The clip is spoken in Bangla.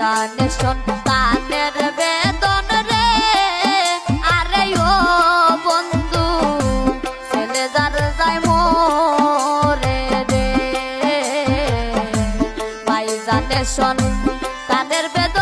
জানে সন্তানের বেদন রে। আরে ও বন্ধু ছেলে যার যায় মোরে রে, ভাই জানে সন্তানের বেদন